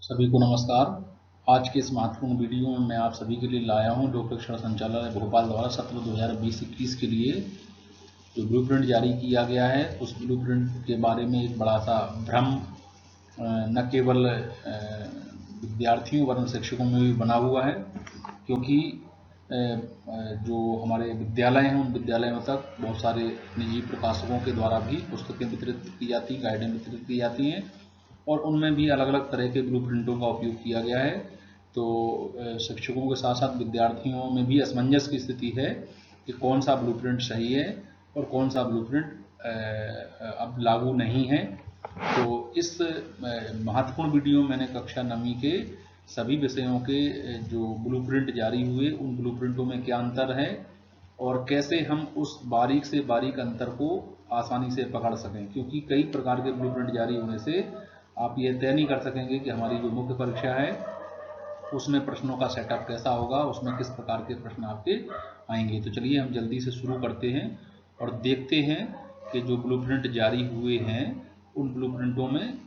सभी को नमस्कार। आज के इस महत्वपूर्ण वीडियो में मैं आप सभी के लिए लाया हूं लोक शिक्षण संचालय भोपाल द्वारा सत्र 2020-21 के लिए जो ब्लूप्रिंट जारी किया गया है उस ब्लूप्रिंट के बारे में एक बड़ा सा भ्रम न केवल विद्यार्थियों वरन शिक्षकों में भी बना हुआ है, क्योंकि जो हमारे विद्यालय हैं उन विद्यालयों तक बहुत सारे निजी प्रकाशकों के द्वारा भी पुस्तकें वितरित की जाती, गाइडें वितरित की जाती हैं और उनमें भी अलग अलग तरह के ब्लूप्रिंटों का उपयोग किया गया है। तो शिक्षकों के साथ साथ विद्यार्थियों में भी असमंजस की स्थिति है कि कौन सा ब्लूप्रिंट सही है और कौन सा ब्लूप्रिंट अब लागू नहीं है। तो इस महत्वपूर्ण वीडियो में मैंने कक्षा 9वीं के सभी विषयों के जो ब्लूप्रिंट जारी हुए उन ब्लूप्रिंटों में क्या अंतर है और कैसे हम उस बारीक से बारीक अंतर को आसानी से पकड़ सकें, क्योंकि कई प्रकार के ब्लूप्रिंट जारी होने से आप ये तय नहीं कर सकेंगे कि हमारी जो मुख्य परीक्षा है उसमें प्रश्नों का सेटअप कैसा होगा, उसमें किस प्रकार के प्रश्न आपके आएंगे। तो चलिए हम जल्दी से शुरू करते हैं और देखते हैं कि जो ब्लूप्रिंट जारी हुए हैं उन ब्लूप्रिंटों में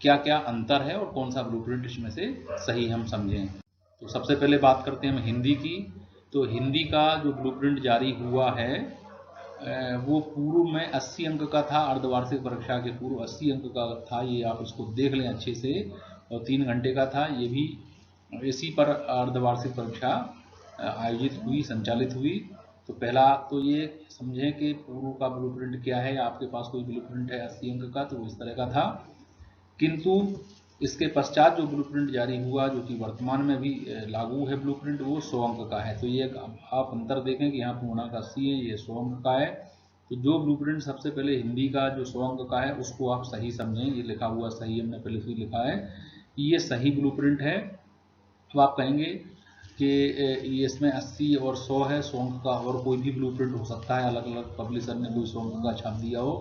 क्या क्या अंतर है और कौन सा ब्लूप्रिंट इसमें से सही हम समझें। तो सबसे पहले बात करते हैं हम हिंदी की। तो हिंदी का जो ब्लूप्रिंट जारी हुआ है वो पूर्व में 80 अंक का था, अर्धवार्षिक परीक्षा के पूर्व 80 अंक का था। ये आप इसको देख लें अच्छे से, और 3 घंटे का था। ये भी इसी पर अर्धवार्षिक परीक्षा आयोजित हुई, संचालित हुई। तो पहला तो ये समझें कि पूर्व का ब्लूप्रिंट क्या है। आपके पास कोई ब्लूप्रिंट है 80 अंक का तो वो इस तरह का था, किंतु इसके पश्चात जो ब्लूप्रिंट जारी हुआ जो कि वर्तमान में भी लागू है ब्लूप्रिंट, वो 100 अंक का है। तो ये आप अंतर देखें कि यहाँ पूर्णांक 80 है, ये 100 अंक का है। तो जो ब्लूप्रिंट सबसे पहले हिंदी का जो 100 अंक का है उसको आप सही समझें। ये लिखा हुआ सही हमने पहले से लिखा है, ये सही ब्लूप्रिंट है। तो आप कहेंगे कि ये इसमें 80 और 100 है, 100 अंक का और कोई भी ब्लूप्रिंट हो सकता है, अलग अलग पब्लिशर ने कोई 100 अंक का छाप दिया हो,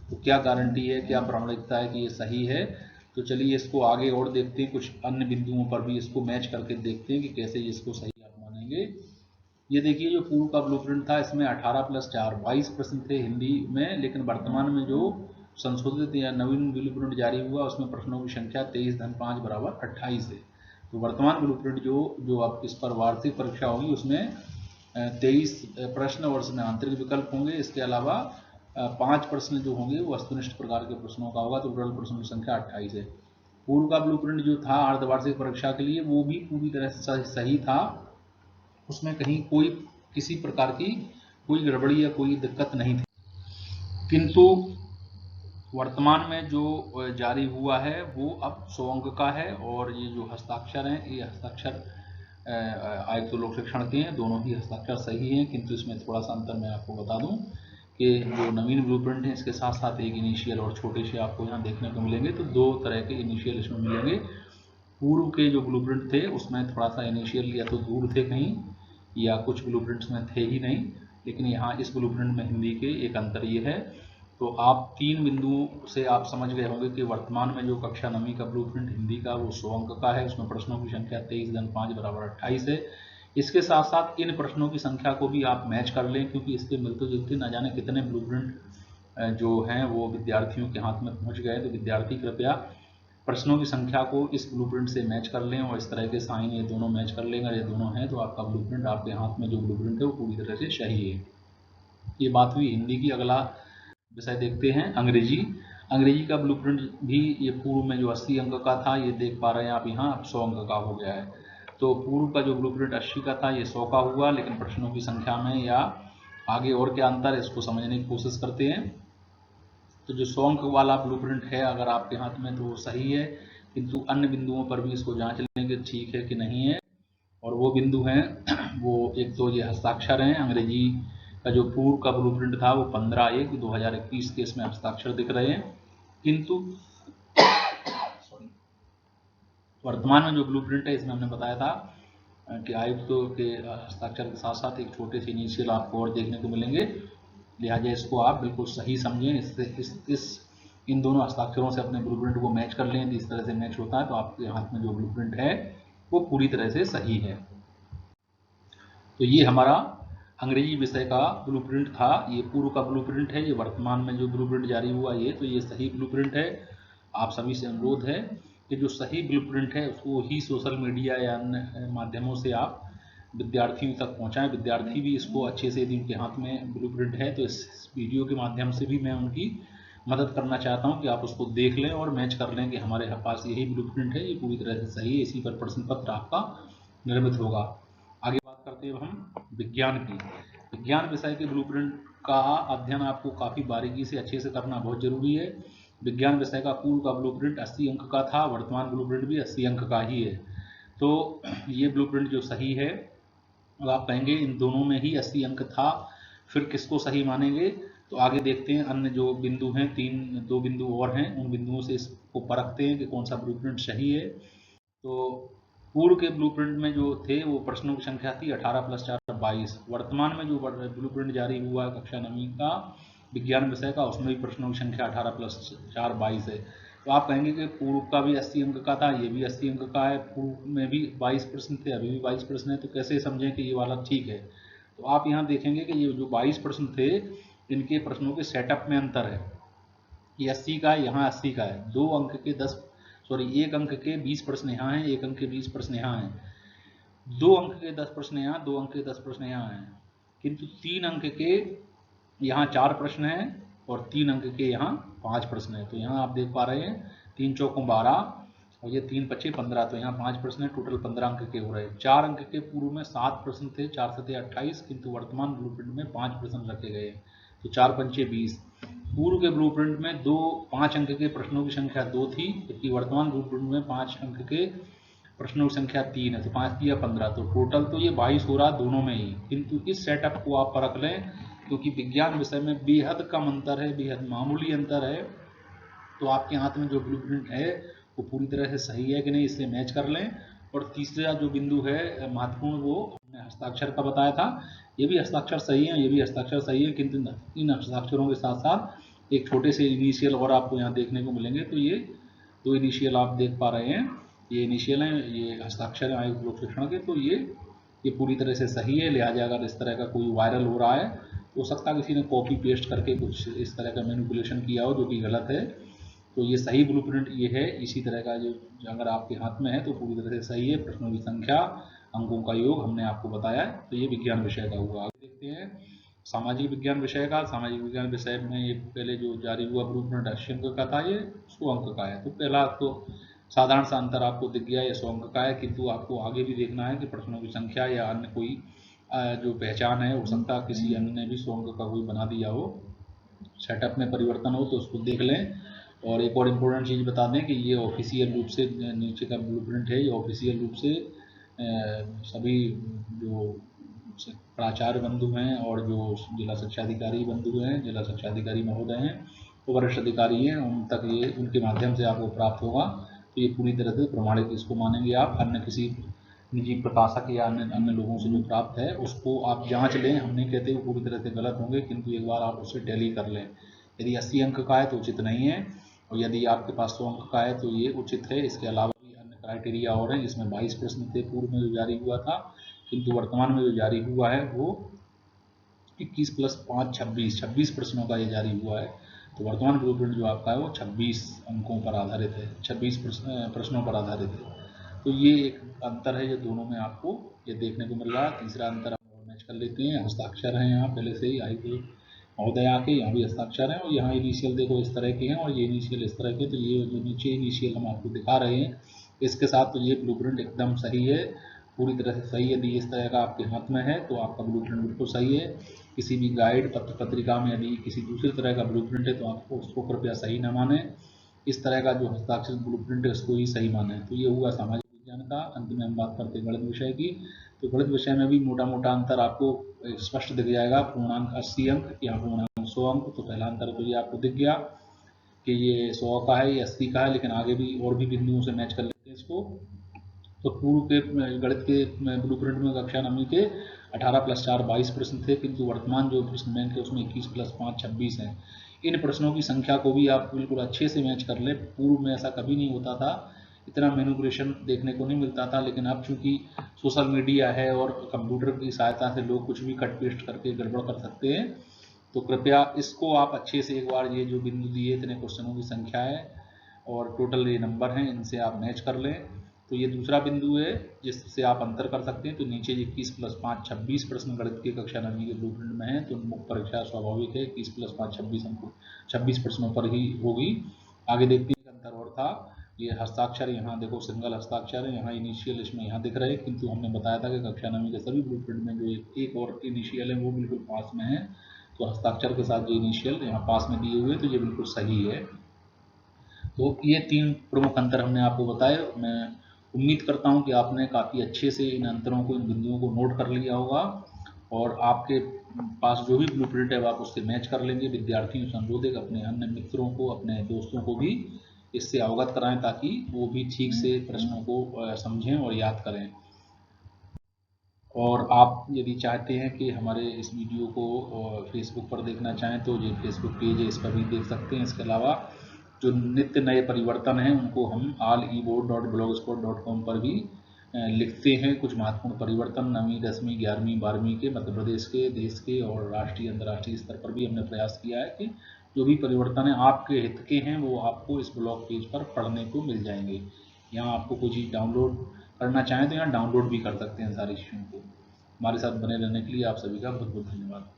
तो क्या गारंटी है, क्या प्रामाणिकता है कि ये सही है। तो चलिए इसको आगे और देखते हैं, कुछ अन्य बिंदुओं पर भी इसको मैच करके देखते हैं कि कैसे इसको सही आप मानेंगे। ये देखिए जो पूर्व का ब्लूप्रिंट था इसमें 18+4 22 प्रश्न थे हिंदी में, लेकिन वर्तमान में जो संशोधित या नवीन ब्लूप्रिंट जारी हुआ उसमें प्रश्नों की संख्या 23-5 बराबर 28 है। तो वर्तमान ब्लूप्रिंट जो अब इस पर वार्षिक परीक्षा होगी उसमें 23 प्रश्न और उसमें आंतरिक विकल्प होंगे। इसके अलावा 5 प्रश्न जो होंगे वो वस्तुनिष्ठ प्रकार के प्रश्नों का होगा। तो टोटल प्रश्नों की संख्या 28 है। पूर्व का ब्लूप्रिंट जो था अर्धवार्षिक परीक्षा के लिए वो भी पूरी तरह से सही था, उसमें कहीं कोई किसी प्रकार की कोई गड़बड़ी या कोई दिक्कत नहीं थी। किंतु वर्तमान में जो जारी हुआ है वो अब 100 अंक का है और ये जो हस्ताक्षर हैं ये हस्ताक्षर आयुक्त लोक शिक्षण के हैं, दोनों ही हस्ताक्षर सही हैं। किंतु इसमें थोड़ा सा अंतर मैं आपको बता दूं कि जो नवीन ब्लूप्रिंट है इसके साथ साथ एक इनिशियल और छोटे से आपको यहाँ देखने को मिलेंगे। तो 2 तरह के इनिशियल इसमें मिलेंगे। पूर्व के जो ब्लूप्रिंट थे उसमें थोड़ा सा इनिशियल या तो दूर थे कहीं या कुछ ब्लूप्रिंट्स में थे ही नहीं, लेकिन यहाँ इस ब्लूप्रिंट में हिंदी के एक अंतर ये है। तो आप 3 बिंदुओं से आप समझ गए होंगे कि वर्तमान में जो कक्षा 9वीं का ब्लूप्रिंट हिंदी का वो 100 अंक का है, उसमें प्रश्नों की संख्या 23-5 बराबर 28 है। इसके साथ साथ इन प्रश्नों की संख्या को भी आप मैच कर लें, क्योंकि इसके मिलते जुलते न जाने कितने ब्लूप्रिंट जो हैं वो विद्यार्थियों के हाथ में पहुँच गए। तो विद्यार्थी कृपया प्रश्नों की संख्या को इस ब्लूप्रिंट से मैच कर लें और इस तरह के साइन ये दोनों मैच कर लेंगे। ये दोनों हैं तो आपका ब्लूप्रिंट, आपके हाथ में जो ब्लूप्रिंट है वो पूरी तरह से सही है। ये बात हुई हिंदी की। अगला विषय देखते हैं अंग्रेजी। अंग्रेजी का ब्लूप्रिंट भी ये पूर्व में जो 80 अंक का था ये देख पा रहे हैं आप, यहाँ अब 100 अंक का हो गया है। तो पूर्व का जो ब्लूप्रिंट 80 का था ये 100 का हुआ, लेकिन प्रश्नों की संख्या में या आगे और क्या अंतर है इसको समझने की कोशिश करते हैं। तो जो 100 अंक वाला ब्लूप्रिंट है अगर आपके हाथ में तो वो सही है, किंतु अन्य बिंदुओं पर भी इसको जांच लें कि ठीक है कि नहीं है। और वो बिंदु हैं वो एक तो ये हस्ताक्षर हैं। अंग्रेजी का जो पूर्व का ब्लूप्रिंट था वो 15/1/2021 के इसमें हस्ताक्षर दिख रहे हैं, किंतु वर्तमान में जो ब्लूप्रिंट है इसमें हमने बताया था कि आयुक्त के हस्ताक्षर के साथ साथ एक छोटे से इनिशियल आपको और देखने को मिलेंगे। लिहाजा इसको आप बिल्कुल सही समझें। इससे इन दोनों हस्ताक्षरों से अपने ब्लूप्रिंट को मैच कर लें। इस तरह से मैच होता है तो आपके हाथ में जो ब्लूप्रिंट है वो पूरी तरह से सही है। तो ये हमारा अंग्रेजी विषय का ब्लूप्रिंट था। ये पूर्व का ब्लूप्रिंट है। ये वर्तमान में जो ब्लूप्रिंट जारी हुआ ये तो ये सही ब्लूप्रिंट है। आप सभी से अनुरोध है कि जो सही ब्लूप्रिंट है उसको ही सोशल मीडिया या अन्य माध्यमों से आप विद्यार्थियों तक पहुंचाएं। विद्यार्थी भी इसको अच्छे से, यदि उनके हाथ में ब्लूप्रिंट है तो इस वीडियो के माध्यम से भी मैं उनकी मदद करना चाहता हूं कि आप उसको देख लें और मैच कर लें कि हमारे पास यही ब्लूप्रिंट है, ये पूरी तरह से सही है, इसी पर प्रश्न पत्र आपका निर्मित होगा। आगे बात करते हैं हम विज्ञान की। विज्ञान विषय के ब्लूप्रिंट का अध्ययन आपको काफ़ी बारीकी से अच्छे से करना बहुत जरूरी है। विज्ञान विषय का पूर्व का ब्लूप्रिंट 80 अंक का था, वर्तमान ब्लूप्रिंट भी 80 अंक का ही है। तो ये ब्लूप्रिंट जो सही है, अब आप कहेंगे इन दोनों में ही 80 अंक था, फिर किसको सही मानेंगे? तो आगे देखते हैं अन्य जो बिंदु हैं, दो बिंदु और हैं, उन बिंदुओं से इसको परखते हैं कि कौन सा ब्लूप्रिंट सही है। तो पूर्व के ब्लूप्रिंट में जो थे वो प्रश्नों की संख्या थी 18 + 4 22। वर्तमान में जो ब्लूप्रिंट जारी हुआ है कक्षा 9वीं का विज्ञान विषय का, उसमें भी प्रश्नों की संख्या 18 + 4 22 है। तो आप कहेंगे कि पूर्व का भी 80 अंक का था, ये भी 80 अंक का है, पूर्व में भी 22 प्रश्न थे, अभी भी 22 प्रश्न है, तो कैसे समझें कि ये वाला ठीक है? तो आप यहाँ देखेंगे कि ये जो 22 प्रश्न थे इनके प्रश्नों के सेटअप में अंतर है। ये 80 का है, यहाँ 80 का है। 1 अंक के 20 प्रश्न यहाँ हैं, 1 अंक के 20 प्रश्न यहाँ हैं। 2 अंक के 10 प्रश्न यहाँ, 2 अंक के 10 प्रश्न यहाँ हैं, किंतु 3 अंक के यहाँ 4 प्रश्न हैं और 3 अंक के यहाँ 5 प्रश्न हैं। तो यहाँ आप देख पा रहे हैं 3 चौकों 12 और ये 3 पच्चे 15, तो यहाँ 5 प्रश्न है, टोटल 15 अंक के हो रहे हैं। 4 अंक के पूर्व में 7 प्रश्न थे, 4 7 28, किंतु वर्तमान ब्लूप्रिंट में 5 प्रश्न रखे गए हैं, तो 4 पंचे 20। पूर्व के ब्लूप्रिंट में 5 अंक के प्रश्नों की संख्या 2 थी, जबकि वर्तमान ब्लूप्रिंट में 5 अंक के प्रश्नों की संख्या 3 है, तो 5 दिया 15, तो टोटल तो ये 22 हो रहा दोनों में ही। किंतु इस सेटअप को आप परख लें, क्योंकि विज्ञान विषय में बेहद कम अंतर है, बेहद मामूली अंतर है। तो आपके हाथ में जो ब्लूप्रिंट है वो पूरी तरह से सही है कि नहीं, इससे मैच कर लें। और तीसरा जो बिंदु है महत्वपूर्ण, वो हमने हस्ताक्षर का बताया था। ये भी हस्ताक्षर सही है, ये भी हस्ताक्षर सही है, किंतु इन हस्ताक्षरों के साथ साथ एक छोटे से इनिशियल और आपको यहाँ देखने को मिलेंगे। तो ये 2 इनिशियल आप देख पा रहे हैं, ये इनिशियल हैं, ये हस्ताक्षर हैं आयुक्त लोक शिक्षण के। तो ये पूरी तरह से सही है। लिहाजा अगर इस तरह का कोई वायरल हो रहा है, हो सकता है किसी ने कॉपी पेस्ट करके कुछ इस तरह का मैनिपुलेशन किया हो, जो कि गलत है। तो ये सही ब्लूप्रिंट ये है। इसी तरह का जो अगर आपके हाथ में है तो पूरी तरह से सही है। प्रश्नों की संख्या, अंकों का योग हमने आपको बताया। तो ये विज्ञान विषय का हुआ। आगे देखते हैं सामाजिक विज्ञान विषय का। सामाजिक विज्ञान विषय में ये पहले जो जारी हुआ ब्लूप्रिंट 80 अंक का था, ये 100 अंक का है। तो पहला तो साधारण सा अंतर आपको दिख गया, ये 100 अंक का है, किंतु आपको आगे भी देखना है कि प्रश्नों की संख्या या अन्य कोई जो पहचान है, हो सकता है किसी अन्य ने भी 100 अंक का कोई बना दिया हो, सेटअप में परिवर्तन हो, तो उसको देख लें। और एक और इम्पोर्टेंट चीज़ बता दें कि ये ऑफिशियल रूप से नीचे का ब्लूप्रिंट है, ये ऑफिशियल रूप से सभी जो प्राचार्य बंधु हैं और जो जिला शिक्षा अधिकारी बंधु हैं, जिला शिक्षा अधिकारी महोदय हैं, वो वरिष्ठ अधिकारी हैं, उन तक ये उनके माध्यम से आपको प्राप्त होगा। तो ये पूरी तरह से प्रमाणित इसको मानेंगे आप। अन्य किसी निजी प्रकाशक या अन्य लोगों से जो प्राप्त है उसको आप जांच लें। हम नहीं कहते वो पूरी तरह से गलत होंगे, किंतु एक बार आप उससे टैली कर लें। यदि 80 अंक का है तो उचित नहीं है, और यदि आपके पास 100 अंक का है तो ये उचित है। इसके अलावा भी अन्य क्राइटेरिया और हैं, जिसमें 22 प्रश्न थे पूर्व में जो जारी हुआ था, किंतु वर्तमान में जो जारी हुआ है वो 21 + 5 26 प्रश्नों का ये जारी हुआ है। तो वर्तमान ब्लूप्रिंट जो आपका है वो 26 अंकों पर आधारित है, 26 प्रश्नों पर आधारित है। तो ये एक अंतर है, ये दोनों में आपको ये देखने को मिल रहा है। तीसरा अंतर हम मैच कर लेते हैं, हस्ताक्षर हैं यहाँ पहले से ही आई महोदय आके, यहाँ भी हस्ताक्षर है, और यहाँ इनिशियल देखो इस तरह के हैं और ये इनिशियल इस तरह के। तो ये जो नीचे इनिशियल हम आपको दिखा रहे हैं, इसके साथ तो ये ब्लूप्रिंट एकदम सही है, पूरी तरह से सही है। यदि इस तरह का आपके हाथ में है तो आपका ब्लूप्रिंट बिल्कुल सही है। किसी भी गाइड पत्र पत्रिका में यदि किसी दूसरी तरह का ब्लूप्रिंट है तो आपको उसको कृपया सही न माने। इस तरह का जो हस्ताक्षरित ब्लूप्रिंट है उसको ही सही माने। तो ये हुआ सामाजिक विज्ञान का। अंत में हम बात करते हैं गणित विषय की। तो गणित विषय में भी मोटा मोटा अंतर आपको स्पष्ट दिख जाएगा। पूर्णांक 80 अंक या पूर्णांक 100 अंक, तो पहला अंतर तो ये आपको दिख गया कि ये 100 का है, ये 80 का है। लेकिन आगे भी और भी बिंदुओं से मैच कर लेते हैं इसको। तो पूर्व के गणित के ब्लूप्रिंट में कक्षा 9वीं के 18 + 4 22 प्रश्न थे, किंतु वर्तमान जो प्रश्न बैंक है उसमें 21 + 5 26 हैं। इन प्रश्नों की संख्या को भी आप बिल्कुल अच्छे से मैच कर लें। पूर्व में ऐसा कभी नहीं होता था, इतना मैनिपुलेशन देखने को नहीं मिलता था। लेकिन अब चूंकि सोशल मीडिया है और कंप्यूटर की सहायता से लोग कुछ भी कट पेस्ट करके गड़बड़ कर सकते हैं, तो कृपया इसको आप अच्छे से एक बार, ये जो बिंदु दिए इतने क्वेश्चनों की संख्या है और टोटल ये नंबर हैं, इनसे आप मैच कर लें। तो ये दूसरा बिंदु है जिससे आप अंतर कर सकते हैं। तो नीचे 21 + 5 26 प्रश्न गणित के कक्षा 9वीं के ब्लूप्रिंट में है, तो मुख्य परीक्षा स्वाभाविक है 21 + 5 26 अंकों 26 प्रश्नों पर ही होगी। आगे देखते हैं अंतर और था, ये हस्ताक्षर यहाँ देखो सिंगल हस्ताक्षर है, यहाँ इनिशियल इसमें यहाँ दिख रहे हैं, किंतु हमने बताया था कि कक्षा 9वीं के सभी ब्लूप्रिंट में जो एक और इनिशियल है वो बिल्कुल पास में है, तो हस्ताक्षर के साथ जो इनिशियल यहाँ पास में दिए हुए तो ये बिल्कुल सही है। तो ये 3 प्रमुख अंतर हमने आपको बताए। मैं उम्मीद करता हूँ कि आपने काफ़ी अच्छे से इन अंतरों को, इन बिंदुओं को नोट कर लिया होगा और आपके पास जो भी ब्लूप्रिंट है आप उससे मैच कर लेंगे। विद्यार्थियों से अनुरोध है अपने अन्य मित्रों को, अपने दोस्तों को भी इससे अवगत कराएं ताकि वो भी ठीक से प्रश्नों को समझें और याद करें। और आप यदि चाहते हैं कि हमारे इस वीडियो को फेसबुक पर देखना चाहें तो ये फेसबुक पेज है, इस पर भी देख सकते हैं। इसके अलावा जो नित्य नए परिवर्तन हैं उनको हम alleboard.blogspot.com पर भी लिखते हैं। कुछ महत्वपूर्ण परिवर्तन 9वीं 10वीं 11वीं 12वीं के मध्य प्रदेश के, देश के और राष्ट्रीय अंतर्राष्ट्रीय स्तर पर भी हमने प्रयास किया है कि जो भी परिवर्तन है आपके हित के हैं वो आपको इस ब्लॉग पेज पर पढ़ने को मिल जाएंगे। यहाँ आपको कोई चीज़ डाउनलोड करना चाहें तो यहाँ डाउनलोड भी कर सकते हैं सारी चीज़ों को। हमारे साथ बने रहने के लिए आप सभी का बहुत बहुत धन्यवाद।